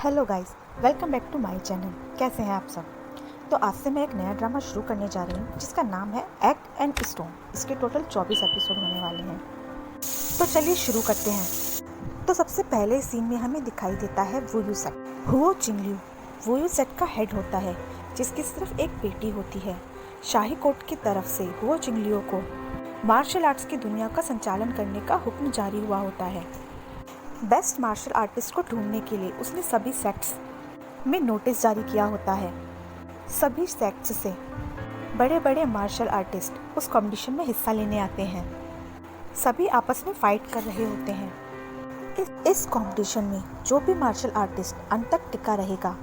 Hello guys, welcome back to my channel. कैसे हैं आप सब? तो आज से मैं एक नया ड्रामा शुरू करने जा रही हूँ जिसका नाम है एक्ट एंड स्टोन। इसके टोटल 24 एपिसोड होने वाले हैं। तो चलिए शुरू करते हैं। तो सबसे पहले सीन में हमें दिखाई देता है वुयू सेट। हुओ चिंगलिू वुयू सेट का हेड होता है जिसकी सिर्फ एक बेटी होती है। शाही कोर्ट की तरफ से हुओ चिंगलियो को मार्शल आर्ट्स की दुनिया का संचालन करने का हुक्म जारी हुआ होता है। बेस्ट मार्शल आर्टिस्ट को ढूंढने के लिए उसने सभी सेक्ट्स में नोटिस जारी किया होता है। सभी सेक्ट्स से बड़े बड़े मार्शल आर्टिस्ट उस कंपटीशन में हिस्सा लेने आते हैं। सभी आपस में फाइट कर रहे होते हैं। इस कंपटीशन में जो भी मार्शल आर्टिस्ट अंत तक टिका रहेगा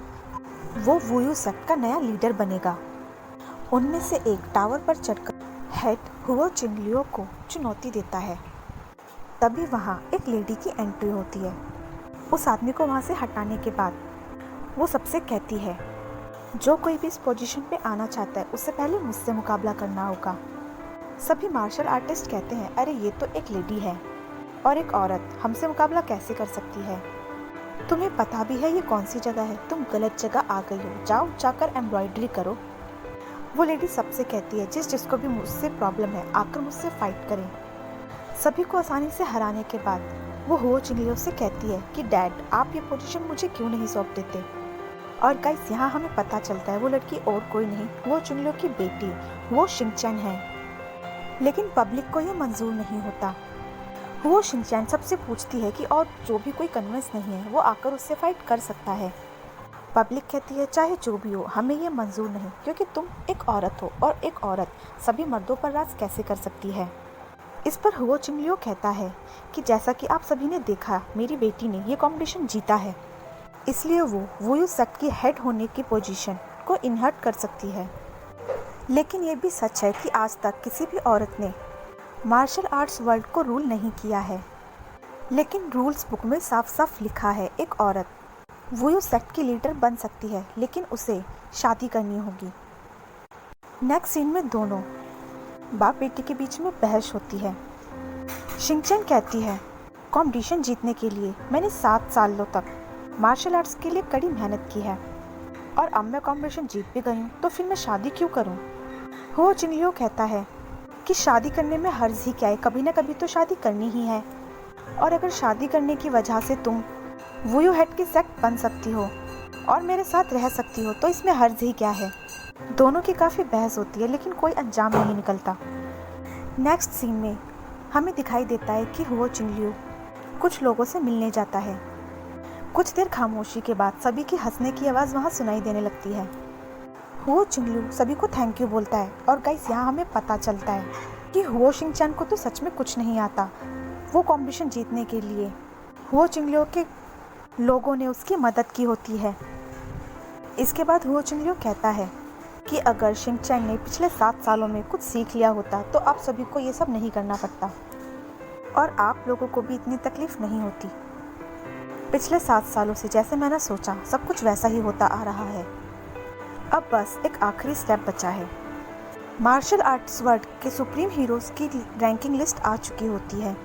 वो वुयू सेक्ट का नया लीडर बनेगा। उनमें से एक टावर पर चढ़कर हेड हुओ चिंगलियो को चुनौती देता है। तभी वहाँ एक लेडी की एंट्री होती है। उस आदमी को वहाँ से हटाने के बाद वो सबसे कहती है, जो कोई भी इस पोजीशन पे आना चाहता है उससे पहले मुझसे मुकाबला करना होगा। सभी मार्शल आर्टिस्ट कहते हैं, अरे ये तो एक लेडी है और एक औरत हमसे मुकाबला कैसे कर सकती है? तुम्हें पता भी है ये कौन सी जगह है? तुम गलत जगह आ गई हो, जाओ जाकर एम्ब्रॉयडरी करो। वो लेडी सबसे कहती है, जिसको भी मुझसे प्रॉब्लम है आकर मुझसे फाइट करें। सभी को आसानी से हराने के बाद वो हुओ चिंगलियो से कहती है कि डैड, आप ये पोजीशन मुझे क्यों नहीं सौंप देते? और गाइस, यहाँ हमें पता चलता है वो लड़की और कोई नहीं, हुओ चिंगलियो की बेटी वो शिंगचैन है। लेकिन पब्लिक को ये मंजूर नहीं होता। हुओ शिंगचैन सबसे पूछती है कि और जो भी कोई कन्विंस नहीं है वो आकर उससे फाइट कर सकता है। पब्लिक कहती है, चाहे जो भी हो हमें ये मंजूर नहीं, क्योंकि तुम एक औरत हो और एक औरत सभी मर्दों पर राज कैसे कर सकती है? इस पर हुओ चिंगलियो कहता है कि जैसा कि आप सभी ने देखा, मेरी बेटी ने ये कॉम्पिटिशन जीता है, इसलिए वो वुयू सेक्ट की हेड होने की पोजीशन को इनहर्ट कर सकती है। लेकिन ये भी सच है कि आज तक किसी भी औरत ने मार्शल आर्ट्स वर्ल्ड को रूल नहीं किया है। लेकिन रूल्स बुक में साफ साफ लिखा है, एक औरत वुयू सेक्ट की लीडर बन सकती है, लेकिन उसे शादी करनी होगी। नेक्स्ट सीन में दोनों बाप बेटी के बीच में बहस होती है। शिंगचैन कहती है, कॉम्पिटिशन जीतने के लिए मैंने 7 सालों तक मार्शल आर्ट्स के लिए कड़ी मेहनत की है और अब मैं कॉम्पिटिशन जीत भी गई हूँ, तो फिर मैं शादी क्यों करूँ? हुओ चिंगलियो कहता है कि शादी करने में हर्ज ही क्या है, कभी ना कभी तो शादी करनी ही है, और अगर शादी करने की वजह से तुम वुयू हेड की सेक्ट बन सकती हो और मेरे साथ रह सकती हो तो इसमें हर्ज ही क्या है? दोनों की काफ़ी बहस होती है लेकिन कोई अंजाम नहीं निकलता। नेक्स्ट सीन में हमें दिखाई देता है कि हुओ चिंगलियो कुछ लोगों से मिलने जाता है। कुछ देर खामोशी के बाद सभी की हंसने की आवाज़ वहाँ सुनाई देने लगती है। हुओ चिंगलियो सभी को थैंक यू बोलता है और गाइस, यहाँ हमें पता चलता है कि हुओ शिंगचैन को तो सच में कुछ नहीं आता। वो कॉम्पिटिशन जीतने के लिए हुओ चिंगलियो के लोगों ने उसकी मदद की होती है। इसके बाद हुओ चिंगलियो कहता है कि अगर शिंगचैन ने पिछले 7 सालों में कुछ सीख लिया होता तो आप सभी को ये सब नहीं करना पड़ता और आप लोगों को भी इतनी तकलीफ नहीं होती। पिछले 7 सालों से जैसे मैंने सोचा सब कुछ वैसा ही होता आ रहा है। अब बस एक आखिरी स्टेप बचा है। मार्शल आर्ट्स वर्ल्ड के सुप्रीम हीरोज़ की रैंकिंग लिस्ट आ चुकी होती है।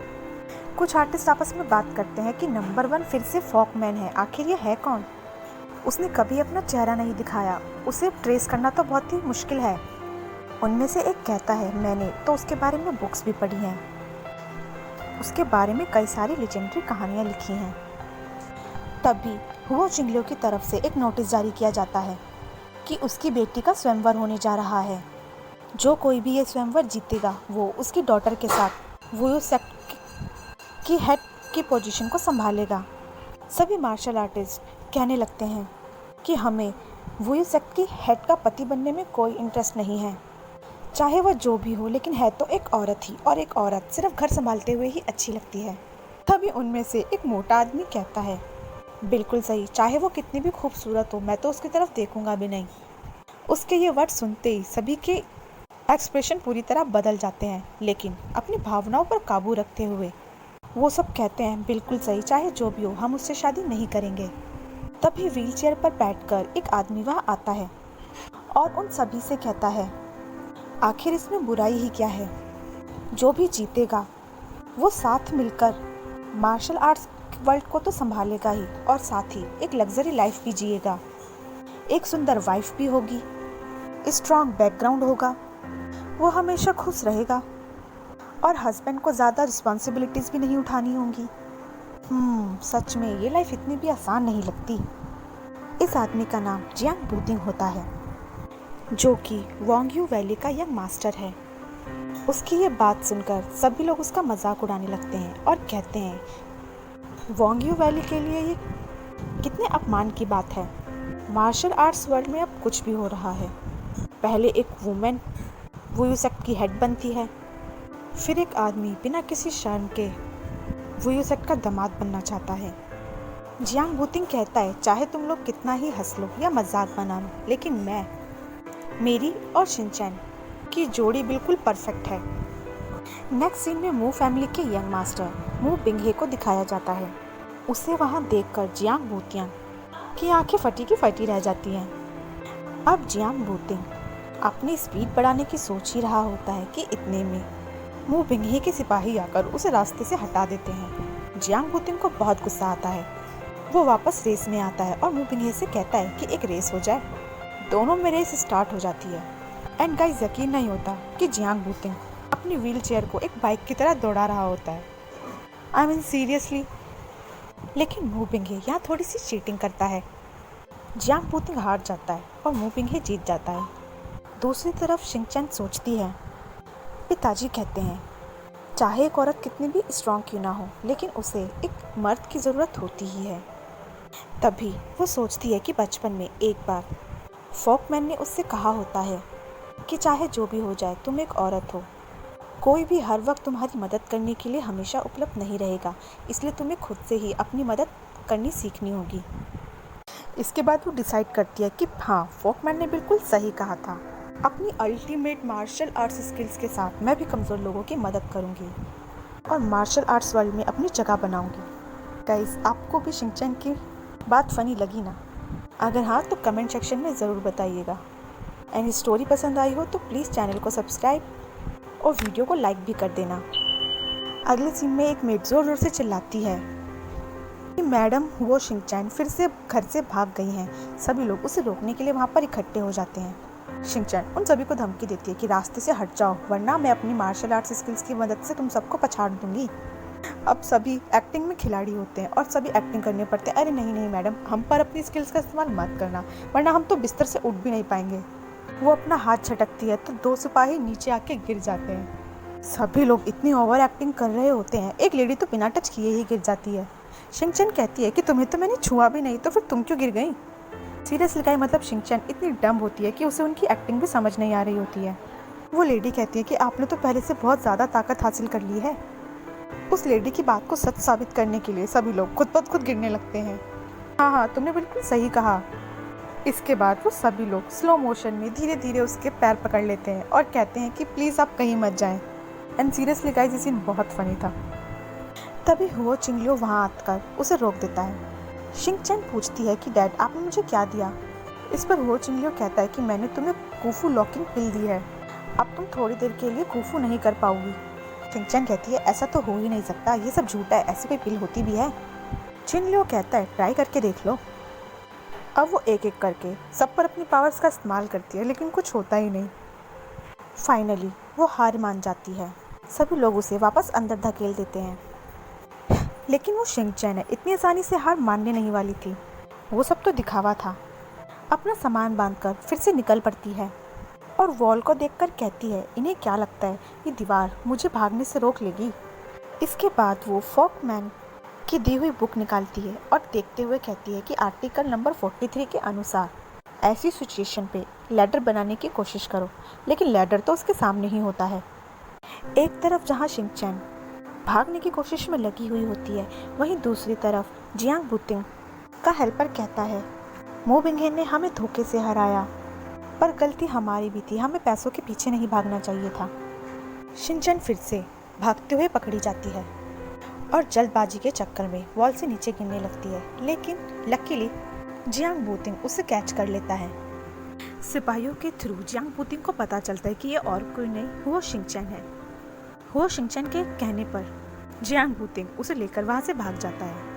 कुछ आर्टिस्ट आपस में बात करते हैं कि नंबर 1 फिर से फॉकमैन है, आखिर ये है कौन? उसने कभी अपना चेहरा नहीं दिखाया, उसे ट्रेस करना तो बहुत ही मुश्किल है। उनमें से एक कहता है, मैंने तो उसके बारे में बुक्स भी पढ़ी हैं, उसके बारे में कई सारी लेजेंडरी कहानियाँ लिखी हैं। तभी हुओ चिंगलियो की तरफ से एक नोटिस जारी किया जाता है कि उसकी बेटी का स्वयंवर होने जा रहा है। जो कोई भी ये स्वयंवर जीतेगा वो उसकी डॉटर के साथ वुयू सेक्ट की हेड की पोजीशन को संभालेगा। सभी मार्शल आर्टिस्ट कहने लगते हैं कि हमें वुयू सेक्ट की हेड का पति बनने में कोई इंटरेस्ट नहीं है, चाहे वह जो भी हो, लेकिन है तो एक औरत ही, और एक औरत सिर्फ घर संभालते हुए ही अच्छी लगती है। तभी उनमें से एक मोटा आदमी कहता है, बिल्कुल सही, चाहे वो कितनी भी खूबसूरत हो, मैं तो उसकी तरफ देखूंगा भी नहीं। उसके ये वर्ड सुनते ही सभी के एक्सप्रेशन पूरी तरह बदल जाते हैं, लेकिन अपनी भावनाओं पर काबू रखते हुए वो सब कहते हैं, बिल्कुल सही, चाहे जो भी हो, हम उससे शादी नहीं करेंगे। तभी व्हीलचेयर पर बैठकर एक आदमी वहाँ आता है और उन सभी से कहता है, आखिर इसमें बुराई ही क्या है? जो भी जीतेगा वो साथ मिलकर मार्शल आर्ट्स वर्ल्ड को तो संभालेगा ही और साथ ही एक लग्जरी लाइफ भी जिएगा। एक सुंदर वाइफ भी होगी, स्ट्रॉन्ग बैकग्राउंड होगा, वो हमेशा खुश रहेगा और हस्बैंड को ज़्यादा रिस्पॉन्सिबिलिटीज़ भी नहीं उठानी होंगी। सच में ये लाइफ इतनी भी आसान नहीं लगती। इस आदमी का नाम जियांग बूतिंग होता है, जो कि वांगयू वैली का यंग मास्टर है। उसकी ये बात सुनकर सभी लोग उसका मजाक उड़ाने लगते हैं और कहते हैं वांगयू वैली के लिए ये कितने अपमान की बात है। मार्शल आर्ट्स वर्ल्ड में अब कुछ भी हो रहा है। पहले एक वुमेन वुयू सेक्ट की हेड बनती है, फिर एक आदमी बिना किसी शर्म के वुयू सेक्ट का दामाद बनना चाहता है। जियांग बूतिंग कहता है चाहे तुम लोग कितना ही हंस लो या मजाक बना लो, लेकिन मेरी और शिनचैन की जोड़ी बिल्कुल परफेक्ट है। नेक्स्ट सीन में मू फैमिली के यंग मास्टर मू बिंगहे को दिखाया जाता है। उसे वहां देखकर जियांग बूतिंग की आंखें फटी की फटी रह जाती हैं। अब जियांग बूतिंग अपनी स्पीड बढ़ाने की सोच ही रहा होता है कि इतने में मू बिंगहे के सिपाही आकर उसे रास्ते से हटा देते हैं। जियांग बूतिंग को बहुत गुस्सा आता है। वो वापस रेस में आता है और मू बिंगहे से कहता है कि एक रेस हो जाए। दोनों में रेस स्टार्ट हो जाती है एंड गाइस यकीन नहीं होता कि जियांग बूतिंग अपनी व्हील चेयर को एक बाइक की तरह दौड़ा रहा होता है। I mean seriously. लेकिन मू बिंगहे यहाँ थोड़ी सी चीटिंग करता है। जियांग बूतिंग हार जाता है और मू बिंगहे जीत जाता है। दूसरी तरफ शिनचैन सोचती है। पिताजी कहते हैं चाहे एक औरत कितनी भी स्ट्रॉन्ग क्यों ना हो, लेकिन उसे एक मर्द की ज़रूरत होती ही है। तभी वो सोचती है कि बचपन में एक बार फॉकमैन ने उससे कहा होता है कि चाहे जो भी हो जाए तुम एक औरत हो, कोई भी हर वक्त तुम्हारी मदद करने के लिए हमेशा उपलब्ध नहीं रहेगा, इसलिए तुम्हें खुद से ही अपनी मदद करनी सीखनी होगी। इसके बाद वो डिसाइड करती है कि हाँ, फॉकमैन ने बिल्कुल सही कहा था। अपनी अल्टीमेट मार्शल आर्ट्स स्किल्स के साथ मैं भी कमज़ोर लोगों की मदद करूँगी और मार्शल आर्ट्स वर्ल्ड में अपनी जगह बनाऊँगी। गाइस, आपको भी शिनचैन की बात फ़नी लगी ना? अगर हाँ तो कमेंट सेक्शन में ज़रूर बताइएगा। एंड स्टोरी पसंद आई हो तो प्लीज़ चैनल को सब्सक्राइब और वीडियो को लाइक भी कर देना। अगले सीन में एक मेड ज़ोर ज़ोर से चिल्लाती है कि मैडम हुओ शिनचैन फिर से घर से भाग गई हैं। सभी लोग उसे रोकने के लिए वहाँ पर इकट्ठे हो जाते हैं। शिनचैन उन सभी को धमकी देती है कि रास्ते से हट जाओ, वरना मैं अपनी मार्शल आर्ट्स स्किल्स की मदद से तुम सबको पछाड़ दूंगी। अब सभी एक्टिंग में खिलाड़ी होते हैं और सभी एक्टिंग करने पड़ते हैं। अरे नहीं नहीं मैडम, हम पर अपनी स्किल्स का इस्तेमाल मत करना, वरना हम तो बिस्तर से उठ भी नहीं पाएंगे। वो अपना हाथ झटकती है तो 2 सिपाही नीचे आके गिर जाते हैं। सभी लोग इतनी ओवर एक्टिंग कर रहे होते हैं, एक लेडी तो बिना टच किए ही गिर जाती है। शिनचैन कहती है कि तुम्हें तो मैंने छुआ भी नहीं, तो फिर तुम क्यों गिर गई? सीरियसली गाइस, मतलब शिनचैन इतनी डम होती है कि उसे उनकी एक्टिंग भी समझ नहीं आ रही होती है। वो लेडी कहती है कि आपने तो पहले से बहुत ज़्यादा ताकत हासिल कर ली है। उस लेडी की बात को सच साबित करने के लिए सभी लोग खुद ब खुद गिरने लगते हैं। हाँ, तुमने बिल्कुल सही कहा। इसके बाद वो सभी लोग स्लो मोशन में धीरे धीरे उसके पैर पकड़ लेते हैं और कहते हैं कि प्लीज़ आप कहीं मत जाएं। एंड सीरियसली गाइस, ये सीन बहुत फनी था। तभी हुओ चिंगलियो वहाँ आकर उसे रोक देता है। शिनचैन पूछती है कि डैड, आपने मुझे क्या दिया? इस पर हुओ चिंगलियो कहता है कि मैंने तुम्हें कुफू लॉकिंग पिल दी है, अब तुम थोड़ी देर के लिए कुफू नहीं कर पाओगी। शिनचैन कहती है ऐसा तो हो ही नहीं सकता, ये सब झूठा है, ऐसी कोई पिल होती भी है? चिंगलियो कहता है ट्राई करके देख लो। अब वो एक एक करके सब पर अपनी पावर्स का इस्तेमाल करती है, लेकिन कुछ होता ही नहीं। फाइनली वो हार मान जाती है। सभी लोग उसे वापस अंदर धकेल देते हैं, लेकिन वो शिनचैन है, इतनी आसानी से हार मानने नहीं वाली थी। वो सब तो दिखावा था। अपना सामान बांधकर फिर से निकल पड़ती है और वॉल को देखकर कहती है इन्हें क्या लगता है ये दीवार मुझे भागने से रोक लेगी? इसके बाद वो फॉकमैन की दी हुई बुक निकालती है और देखते हुए कहती है कि आर्टिकल नंबर 43 के अनुसार ऐसी सिचुएशन पे लैडर बनाने की कोशिश करो, लेकिन लैडर तो उसके सामने ही होता है। एक तरफ जहाँ शिनचैन भागने की कोशिश में लगी हुई होती है, वहीं दूसरी तरफ जियांग बूतिंग का हेल्पर कहता है मू बिंगहे ने हमें धोखे से हराया, पर गलती हमारी भी थी, हमें पैसों के पीछे नहीं भागना चाहिए था। शिनचैन फिर से भागते हुए पकड़ी जाती है और जल्दबाजी के चक्कर में वॉल से नीचे गिरने लगती है, लेकिन लकीली जियांग बूतिंग उसे कैच कर लेता है। सिपाहियों के थ्रू जियांग बूतिंग को पता चलता है कि ये और कोई नहीं हुओ शिनचैन है। हुओ शिनचैन के कहने पर जियांग बूतिंग उसे लेकर वहाँ से भाग जाता है।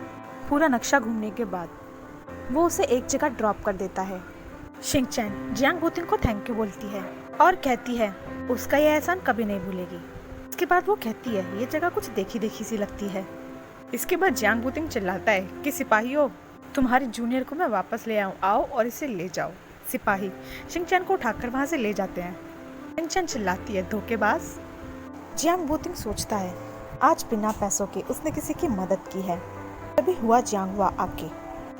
पूरा नक्शा घूमने के बाद वो उसे एक जगह ड्रॉप कर देता है। शिंगचैन जियांग बुतिंग को थैंक यू बोलती है और कहती है उसका यह एहसान कभी नहीं भूलेगी। इसके बाद वो कहती है ये जगह कुछ देखी देखी सी लगती है। इसके बाद जियांग बुतिंग चिल्लाता है कि सिपाहियों, तुम्हारे जूनियर को मैं वापस ले आऊँ, आओ और इसे ले जाओ। सिपाही शिंगचैन को उठाकर वहाँ से ले जाते हैं। शिंगचैन चिल्लाती है धोखेबाज। जियांग बुतिंग सोचता है आज बिना पैसों के उसने किसी की मदद की है। तभी हुआ जियांग आके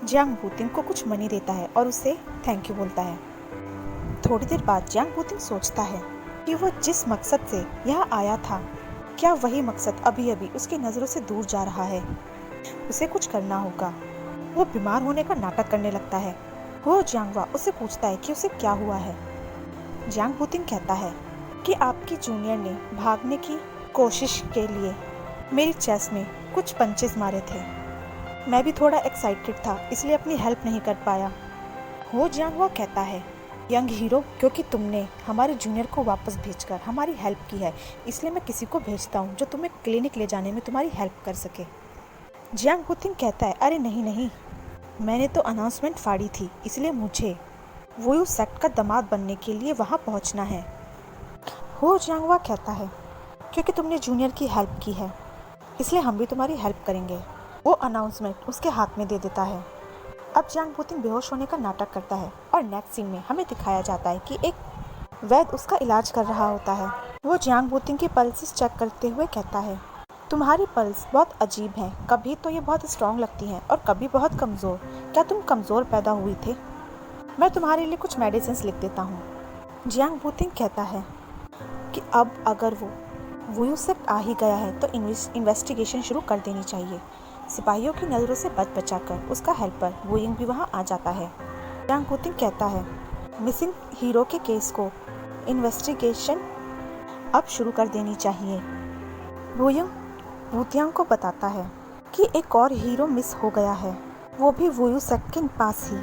जियांग बुतिंग को कुछ मनी देता है और उसे थैंक यू बोलता है। थोड़ी देर बाद जियांग बुतिंग सोचता है कि वो जिस मकसद से यहाँ आया था, क्या वही मकसद अभी अभी उसकी नज़रों से दूर जा रहा है। उसे कुछ करना होगा। वो बीमार होने का नाटक करने लगता है। वो जियांगवा उससे पूछता है कि उसे क्या हुआ है। जियांग बुतिंग कहता है कि आपकी जूनियर ने भागने की कोशिश के लिए मेरी चेस्ट में कुछ पंचेस मारे थे। मैं भी थोड़ा एक्साइटेड था, इसलिए अपनी हेल्प नहीं कर पाया। हो जियांगवा कहता है यंग हीरो, क्योंकि तुमने हमारे जूनियर को वापस भेजकर हमारी हेल्प की है, इसलिए मैं किसी को भेजता हूँ जो तुम्हें क्लिनिक ले जाने में तुम्हारी हेल्प कर सके। जियांग बुतिंग कहता है अरे नहीं नहीं, मैंने तो अनाउंसमेंट फाड़ी थी, इसलिए मुझे वोयू सेक्ट का दामाद बनने के लिए वहाँ पहुँचना है। हो जियांगवा कहता है क्योंकि तुमने जूनियर की हेल्प की है, इसलिए हम भी तुम्हारी हेल्प करेंगे। वो अनाउंसमेंट उसके हाथ में दे देता है। अब जियांग बुतिंग बेहोश होने का नाटक करता है और नेक्स्ट सीन में हमें दिखाया जाता है कि एक वैद्य उसका इलाज कर रहा होता है। वो जियांग बुतिंग की पल्सेस चेक करते हुए कहता है तुम्हारी पल्स बहुत अजीब हैं, कभी तो ये बहुत स्ट्रॉन्ग लगती हैं और कभी बहुत कमज़ोर। क्या तुम कमज़ोर पैदा हुई थे? मैं तुम्हारे लिए कुछ मेडिसिन लिख देता हूँ। जियांग बुतिंग कहता है कि अब अगर वो वोयू सेक्ट आ ही गया है तो इन्वेस्टिगेशन शुरू कर देनी चाहिए। सिपाहियों की नज़रों से बच बचाकर उसका हेल्पर वोयिंग भी वहाँ आ जाता है। जियांग बुतिंग कहता है मिसिंग हीरो के केस को इन्वेस्टिगेशन अब शुरू कर देनी चाहिए। वोयिंग बुतियांग को बताता है कि एक और हीरो मिस हो गया है, वो भी वोयू सेक्ट के पास ही।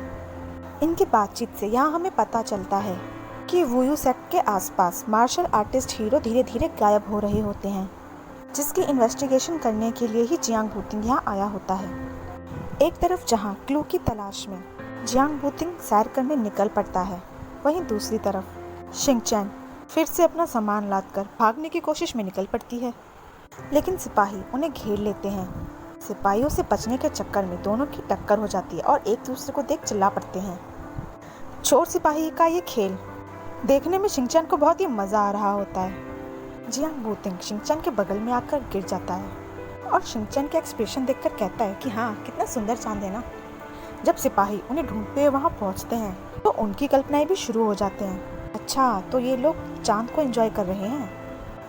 इनकी बातचीत से यहाँ हमें पता चलता है कि वोयू सेक्ट के आसपास मार्शल आर्टिस्ट हीरो धीरे धीरे गायब हो रहे होते हैं, जिसकी इन्वेस्टिगेशन करने के लिए ही जियांग बुतिंग यहाँ आया होता है। एक तरफ जहाँ क्लू की तलाश में जियांग बुतिंग सैर करने निकल पड़ता है, वहीं दूसरी तरफ शिंगचैन फिर से अपना सामान लादकर भागने की कोशिश में निकल पड़ती है, लेकिन सिपाही उन्हें घेर लेते हैं। सिपाहियों से बचने के चक्कर में दोनों की टक्कर हो जाती है और एक दूसरे को देख चिल्ला पड़ते हैं। चोर सिपाही का ये खेल देखने में शिंगचैन को बहुत ही मज़ा आ रहा होता है। जियांग बुतिंग शिंगचैन के बगल में आकर गिर जाता है और शिंगचैन के एक्सप्रेशन देखकर कहता है कि हाँ, कितना सुंदर चांद है ना। जब सिपाही उन्हें ढूंढते हुए वहाँ पहुँचते हैं तो उनकी कल्पनाएं भी शुरू हो जाते हैं। अच्छा, तो ये लोग चांद को एंजॉय कर रहे हैं।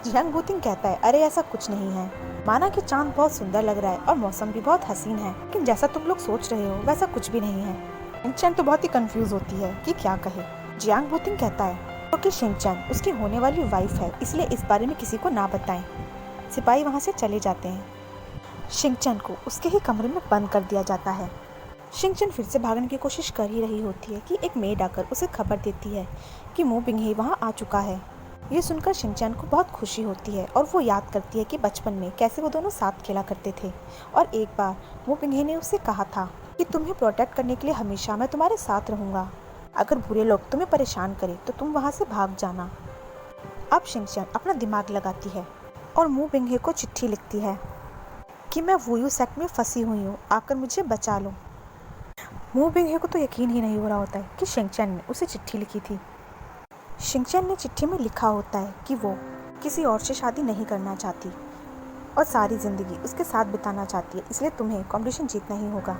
जियांग बुतिंग कहता है अरे ऐसा कुछ नहीं है, माना कि चांद बहुत सुंदर लग रहा है और मौसम भी बहुत हसीन है, लेकिन जैसा तुम लोग सोच रहे हो वैसा कुछ भी नहीं है। शिंगचैन तो बहुत ही कंफ्यूज होती है कि क्या कहे। जियांग बुतिंग कहता है क्योंकि शिंगचैन उसकी होने वाली वाइफ है, इसलिए इस बारे में किसी को ना बताएं। सिपाही वहाँ से चले जाते हैं। शिंगचैन को उसके ही कमरे में बंद कर दिया जाता है। शिंगचैन फिर से भागने की कोशिश कर ही रही होती है कि एक मेड आकर उसे खबर देती है कि मू बिंगहे वहाँ आ चुका है। ये सुनकर शिंगचैन को बहुत खुशी होती है और वो याद करती है कि बचपन में कैसे वो दोनों साथ खेला करते थे और एक बार मू बिंगहे ने उससे कहा था कि तुम्हें प्रोटेक्ट करने के लिए हमेशा मैं तुम्हारे साथ रहूँगा। अगर बुरे लोग तुम्हें परेशान करें तो तुम वहाँ से भाग जाना। अब शिंगचैन अपना दिमाग लगाती है और मू बिंगहे को चिट्ठी लिखती है कि मैं वोयू सेक्ट में फंसी हुई हूँ, आकर मुझे बचा लो। मू बिंगहे को तो यकीन ही नहीं हो रहा होता है कि शिंगचैन ने उसे चिट्ठी लिखी थी। शिंगचैन ने चिट्ठी में लिखा होता है कि वो किसी और से शादी नहीं करना चाहती और सारी ज़िंदगी उसके साथ बिताना चाहती है, इसलिए तुम्हें कॉम्पिटिशन जीतना ही होगा।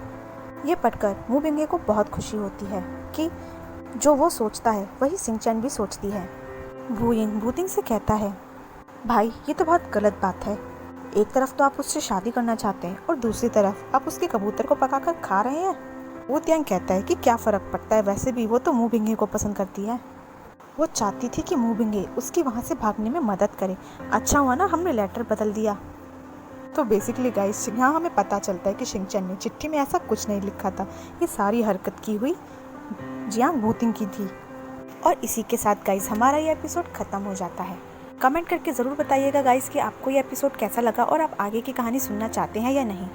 ये पढ़कर मू बिंगहे को बहुत खुशी होती है कि जो वो सोचता है वही शिंगचैन भी सोचती है। वोयिंग बुतिंग से कहता है भाई, ये तो बहुत गलत बात है। एक तरफ तो आप उससे शादी करना चाहते हैं और दूसरी तरफ आप उसके कबूतर को पकाकर खा रहे हैं। वो त्यांग कहता है कि क्या फ़र्क पड़ता है, वैसे भी वो तो मू बिंगहे को पसंद करती है। वो चाहती थी कि मू बिंगहे उसकी वहाँ से भागने में मदद करे। अच्छा हुआ ना हमने लेटर बदल दिया। तो बेसिकली गाइस यहाँ हमें पता चलता है कि शिंगचैन ने चिट्ठी में ऐसा कुछ नहीं लिखा था, ये सारी हरकत की हुई जियांग बुतिंग की थी। और इसी के साथ गाइस हमारा ये एपिसोड ख़त्म हो जाता है। कमेंट करके ज़रूर बताइएगा गाइस कि आपको ये एपिसोड कैसा लगा और आप आगे की कहानी सुनना चाहते हैं या नहीं।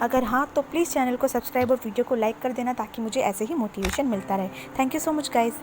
अगर हाँ तो प्लीज़ चैनल को सब्सक्राइब और वीडियो को लाइक कर देना ताकि मुझे ऐसे ही मोटिवेशन मिलता रहे। Thank you so much guys.